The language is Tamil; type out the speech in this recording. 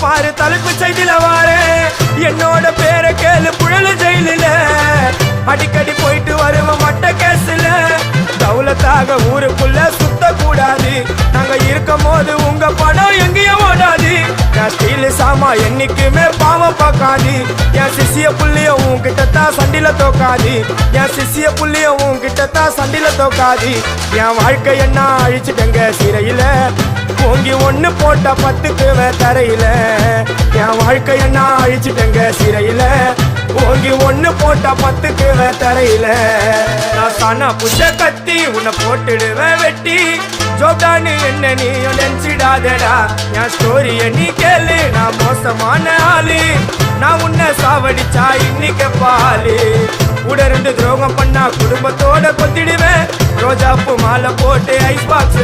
பாரு தலைப்பு செய்தில வாரே என்னோட பேரை கேளு புழலு ஜெயிலில அடிக்கடி போயிட்டு வருவோம் மட்ட கேஸ்ல தௌலத்தாக ஊருக்குள்ள சுத்த கூடாது நாங்க இருக்கும் போது உங்க படம் எங்கேயும் ஓடாது என் ஸ்டீல் சாமா என்னைக்குமே பாவம் பார்க்காது என் சிசிய புள்ளிய உன்கிட்ட தான் சண்டில தோக்காது என் சிசிய புள்ளிய உன்கிட்ட தான் சண்டில தோக்காது என் வாழ்க்கை என்ன அழிச்சுட்டங்க சிறையில ஓங்கி ஒண்ணு போட்டா 10க்கு தரையில என் வாழ்க்கை என்ன அழிச்சுட்டங்க சிறையில ஓங்கி ஒண்ணு போட்டா 10க்கு தரையில நான் தானா புஷ கத்தி உன்னை போட்டுடுவேன் வெட்டி ஜோட்டானு என்ன நீ நினைச்சிடாதடா என் ஸ்டோரிய நீ கேளு நான் மோசமான ஆளு நான் உன்னை சாவடிச்சா இன்னைக்கு பாலு உடருந்து துரோகம் பண்ணா குடும்பத்தோட கொத்திடுவேன் ரோஜாப்பு மாலை போட்டு ஐஸ் பாக்ஸ்